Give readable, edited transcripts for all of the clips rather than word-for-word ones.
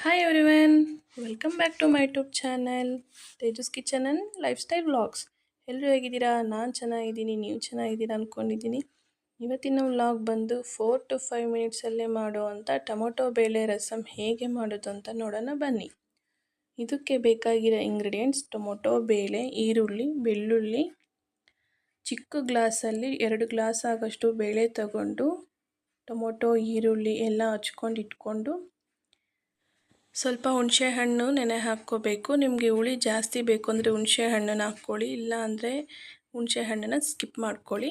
Hi everyone, welcome back to my YouTube channel Tejas kitchen and life style vlogs. ಎಲ್ಲರೂ ಹೇಗಿದ್ದೀರಾ? ನಾನು ಚೆನ್ನಾಗಿದ್ದೀನಿ, ನೀವು ಚೆನ್ನಾಗಿದ್ದೀರಾ ಅಂದ್ಕೊಂಡಿದ್ದೀನಿ. ಇವತ್ತಿನ ವ್ಲಾಗ್ ಬಂದು 4 to 5 ಮಿನಿಟ್ಸಲ್ಲೇ ಮಾಡೋ ಅಂಥ ಟೊಮೊಟೊ ಬೇಳೆ ರಸಮ್ ಹೇಗೆ ಮಾಡೋದು ಅಂತ ನೋಡೋಣ ಬನ್ನಿ. ಇದಕ್ಕೆ ಬೇಕಾಗಿರೋ ಇಂಗ್ರೀಡಿಯೆಂಟ್ಸ್ ಟೊಮೊಟೊ ಬೇಳೆ, ಈರುಳ್ಳಿ, ಬೆಳ್ಳುಳ್ಳಿ. ಚಿಕ್ಕ ಗ್ಲಾಸಲ್ಲಿ 2 ಗ್ಲಾಸ್ ಆಗೋಷ್ಟು ಬೇಳೆ ತಗೊಂಡು ಟೊಮೊಟೊ, ಈರುಳ್ಳಿ ಎಲ್ಲ ಹಚ್ಕೊಂಡು ಇಟ್ಕೊಂಡು ಸ್ವಲ್ಪ ಹುಣಸೆ ಹಣ್ಣು ನೆನೆ ಹಾಕ್ಕೋಬೇಕು. ನಿಮಗೆ ಹುಳಿ ಜಾಸ್ತಿ ಬೇಕು ಅಂದರೆ ಹುಣಸೆ ಹಣ್ಣನ್ನು ಹಾಕ್ಕೊಳ್ಳಿ, ಇಲ್ಲ ಅಂದರೆ ಹುಣಸೆ ಹಣ್ಣನ್ನು ಸ್ಕಿಪ್ ಮಾಡ್ಕೊಳ್ಳಿ.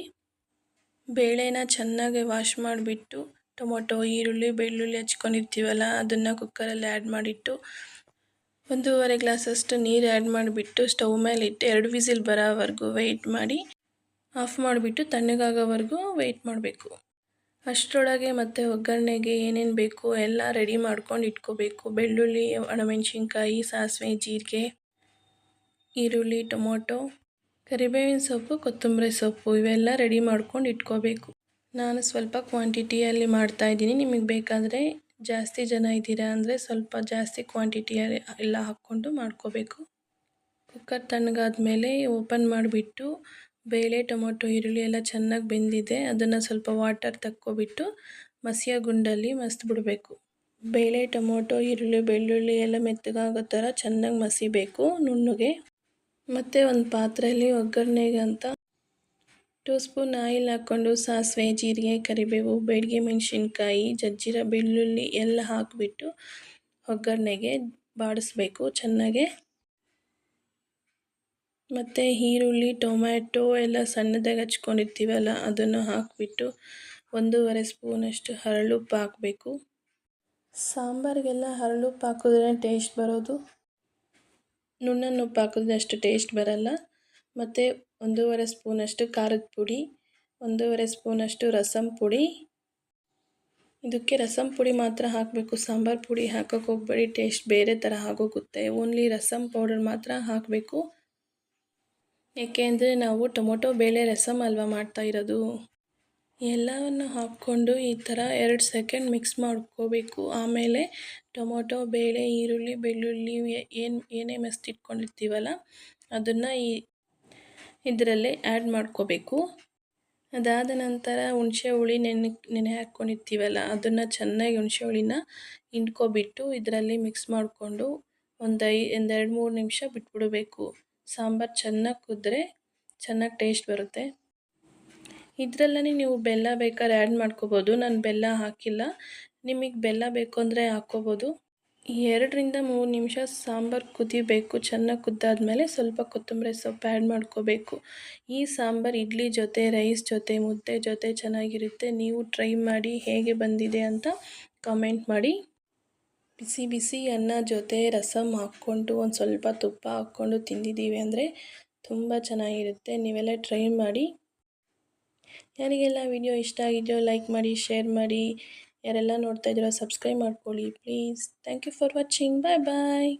ಬೇಳೆನ ಚೆನ್ನಾಗಿ ವಾಶ್ ಮಾಡಿಬಿಟ್ಟು ಟೊಮೊಟೊ, ಈರುಳ್ಳಿ, ಬೆಳ್ಳುಳ್ಳಿ ಹಚ್ಕೊಂಡಿರ್ತೀವಲ್ಲ ಅದನ್ನು ಕುಕ್ಕರಲ್ಲಿ ಆ್ಯಡ್ ಮಾಡಿಟ್ಟು 1.5 ಗ್ಲಾಸಷ್ಟು ನೀರು ಆ್ಯಡ್ ಮಾಡಿಬಿಟ್ಟು ಸ್ಟವ್ ಮೇಲೆ ಇಟ್ಟು 2 ವಿಸಿಲ್ ಬರೋವರೆಗೂ ವೆಯ್ಟ್ ಮಾಡಿ ಆಫ್ ಮಾಡಿಬಿಟ್ಟು ತಣ್ಣಗಾಗೋವರೆಗೂ ವೆಯ್ಟ್ ಮಾಡಬೇಕು. ಅಷ್ಟರೊಳಗೆ ಮತ್ತು ಒಗ್ಗರಣೆಗೆ ಏನೇನು ಬೇಕು ಎಲ್ಲ ರೆಡಿ ಮಾಡ್ಕೊಂಡು ಇಟ್ಕೋಬೇಕು. ಬೆಳ್ಳುಳ್ಳಿ, ಒಣಮೆಣಸಿನ್ಕಾಯಿ, ಸಾಸಿವೆ, ಜೀರಿಗೆ, ಈರುಳ್ಳಿ, ಟೊಮೊಟೊ, ಕರಿಬೇವಿನ ಸೊಪ್ಪು, ಕೊತ್ತಂಬರಿ ಸೊಪ್ಪು ಇವೆಲ್ಲ ರೆಡಿ ಮಾಡ್ಕೊಂಡು ಇಟ್ಕೋಬೇಕು. ನಾನು ಸ್ವಲ್ಪ ಕ್ವಾಂಟಿಟಿಯಲ್ಲಿ ಮಾಡ್ತಾಯಿದ್ದೀನಿ. ನಿಮಗೆ ಬೇಕಾದರೆ ಜಾಸ್ತಿ ಜನ ಇದ್ದೀರಾ ಅಂದರೆ ಸ್ವಲ್ಪ ಜಾಸ್ತಿ ಕ್ವಾಂಟಿಟಿಯಲ್ಲಿ ಎಲ್ಲ ಹಾಕ್ಕೊಂಡು ಮಾಡ್ಕೋಬೇಕು. ಕುಕ್ಕರ್ ತಣ್ಣಗಾದ ಮೇಲೆ ಓಪನ್ ಮಾಡಿಬಿಟ್ಟು ಬೇಳೆ, ಟೊಮೊಟೊ, ಈರುಳ್ಳಿ ಎಲ್ಲ ಚೆನ್ನಾಗಿ ಬೆಂದಿದೆ. ಅದನ್ನು ಸ್ವಲ್ಪ ವಾಟರ್ ತಕ್ಕೊಬಿಟ್ಟು ಮಸಿಯ ಗುಂಡಲ್ಲಿ ಮಸ್ತಿಬಿಡಬೇಕು. ಬೇಳೆ, ಟೊಮೊಟೊ, ಈರುಳ್ಳಿ, ಬೆಳ್ಳುಳ್ಳಿ ಎಲ್ಲ ಮೆತ್ತಗಾಗೋ ಥರ ಚೆನ್ನಾಗಿ ಮಸಿಬೇಕು ನುಣ್ಣಗೆ. ಮತ್ತು ಒಂದು ಪಾತ್ರೆಯಲ್ಲಿ ಒಗ್ಗರಣೆಗೆ ಅಂತ 2 ಸ್ಪೂನ್ ಆಯಿಲ್ ಹಾಕ್ಕೊಂಡು ಸಾಸಿವೆ, ಜೀರಿಗೆ, ಕರಿಬೇವು, ಬೇಡಿಗೆ ಮೆಣಸಿನ್ಕಾಯಿ, ಜಜ್ಜಿರೋ ಬೆಳ್ಳುಳ್ಳಿ ಎಲ್ಲ ಹಾಕಿಬಿಟ್ಟು ಒಗ್ಗರಣೆಗೆ ಬಾಡಿಸ್ಬೇಕು ಚೆನ್ನಾಗೆ. ಮತ್ತು ಈರುಳ್ಳಿ, ಟೊಮ್ಯಾಟೊ ಎಲ್ಲ ಸಣ್ಣದಾಗಿ ಹಚ್ಕೊಂಡಿರ್ತೀವಲ್ಲ ಅದನ್ನು ಹಾಕಿಬಿಟ್ಟು 1.5 ಸ್ಪೂನಷ್ಟು ಹರಳುಪ್ಪು ಹಾಕಬೇಕು. ಸಾಂಬಾರಿಗೆಲ್ಲ ಹರಳುಪ್ಪು ಹಾಕಿದ್ರೆ ಟೇಸ್ಟ್ ಬರೋದು, ನುಣ್ಣನ ಉಪ್ಪು ಹಾಕಿದ್ರೆ ಅಷ್ಟು ಟೇಸ್ಟ್ ಬರಲ್ಲ. ಮತ್ತು 1.5 ಸ್ಪೂನಷ್ಟು ಖಾರದ ಪುಡಿ, 1.5 ಸ್ಪೂನಷ್ಟು ರಸಮ್ ಪುಡಿ. ಇದಕ್ಕೆ ರಸಮ್ ಪುಡಿ ಮಾತ್ರ ಹಾಕಬೇಕು, ಸಾಂಬಾರು ಪುಡಿ ಹಾಕೋಕ್ಕೆ ಹೋಗಬೇಡಿ, ಟೇಸ್ಟ್ ಬೇರೆ ಥರ ಆಗೋಗುತ್ತೆ. ಓನ್ಲಿ ರಸಮ್ ಪೌಡರ್ ಮಾತ್ರ ಹಾಕಬೇಕು. ಏಕೆಂದರೆ ನಾವು ಟೊಮೊಟೊ ಬೇಳೆ ರಸಮ್ ಅಲ್ವಾ ಮಾಡ್ತಾ ಇರೋದು. ಎಲ್ಲವನ್ನು ಹಾಕ್ಕೊಂಡು ಈ ಥರ 2 ಸೆಕೆಂಡ್ ಮಿಕ್ಸ್ ಮಾಡ್ಕೋಬೇಕು. ಆಮೇಲೆ ಟೊಮೊಟೊ, ಬೇಳೆ, ಈರುಳ್ಳಿ, ಬೆಳ್ಳುಳ್ಳಿ ಏನೇ ಮಸ್ತಿಟ್ಕೊಂಡಿರ್ತೀವಲ್ಲ ಅದನ್ನು ಇದರಲ್ಲೇ ಆ್ಯಡ್ ಮಾಡ್ಕೋಬೇಕು. ಅದಾದ ನಂತರ ಹುಣಸೆ ಹುಳಿ ನೆನೆ ಹಾಕ್ಕೊಂಡಿರ್ತೀವಲ್ಲ ಅದನ್ನು ಚೆನ್ನಾಗಿ ಹುಣಸೆ ಹುಳಿನ ಹಿಂಡ್ಕೊಬಿಟ್ಟು ಇದರಲ್ಲಿ ಮಿಕ್ಸ್ ಮಾಡಿಕೊಂಡು ಒಂದು 2-3 ನಿಮಿಷ ಬಿಟ್ಬಿಡಬೇಕು. ಸಾಂಬಾರು ಚೆನ್ನಾಗಿ ಕುದ್ರೆ ಚೆನ್ನಾಗಿ ಟೇಸ್ಟ್ ಬರುತ್ತೆ. ಇದರಲ್ಲೇ ನೀವು ಬೆಲ್ಲ ಬೇಕಾದ್ರೆ ಆ್ಯಡ್ ಮಾಡ್ಕೋಬೋದು. ನಾನು ಬೆಲ್ಲ ಹಾಕಿಲ್ಲ, ನಿಮಗೆ ಬೆಲ್ಲ ಬೇಕು ಅಂದರೆ ಹಾಕ್ಕೋಬೋದು. 2-3 ನಿಮಿಷ ಸಾಂಬಾರು ಕುದಿಬೇಕು. ಚೆನ್ನಾಗಿ ಕುದ್ದಾದ್ಮೇಲೆ ಸ್ವಲ್ಪ ಕೊತ್ತಂಬರಿ ಸೊಪ್ಪು ಆ್ಯಡ್ ಮಾಡ್ಕೋಬೇಕು. ಈ ಸಾಂಬಾರು ಇಡ್ಲಿ ಜೊತೆ, ರೈಸ್ ಜೊತೆ, ಮುದ್ದೆ ಜೊತೆ ಚೆನ್ನಾಗಿರುತ್ತೆ. ನೀವು ಟ್ರೈ ಮಾಡಿ ಹೇಗೆ ಬಂದಿದೆ ಅಂತ ಕಮೆಂಟ್ ಮಾಡಿ. ಬಿಸಿ ಬಿಸಿ ಅನ್ನ ಜೊತೆ ರಸಮ್ ಹಾಕ್ಕೊಂಡು ಒಂದು ಸ್ವಲ್ಪ ತುಪ್ಪ ಹಾಕ್ಕೊಂಡು ತಿಂದಿದ್ದೀವಿ ಅಂದರೆ ತುಂಬ ಚೆನ್ನಾಗಿರುತ್ತೆ. ನೀವೆಲ್ಲ ಟ್ರೈ ಮಾಡಿ. ಯಾರಿಗೆಲ್ಲ ವಿಡಿಯೋ ಇಷ್ಟ ಆಗಿದೆಯೋ ಲೈಕ್ ಮಾಡಿ, ಶೇರ್ ಮಾಡಿ. ಯಾರೆಲ್ಲ ನೋಡ್ತಾ ಇದ್ದೀರೋ ಸಬ್ಸ್ಕ್ರೈಬ್ ಮಾಡ್ಕೊಳ್ಳಿ please. Thank you for watching. Bye bye.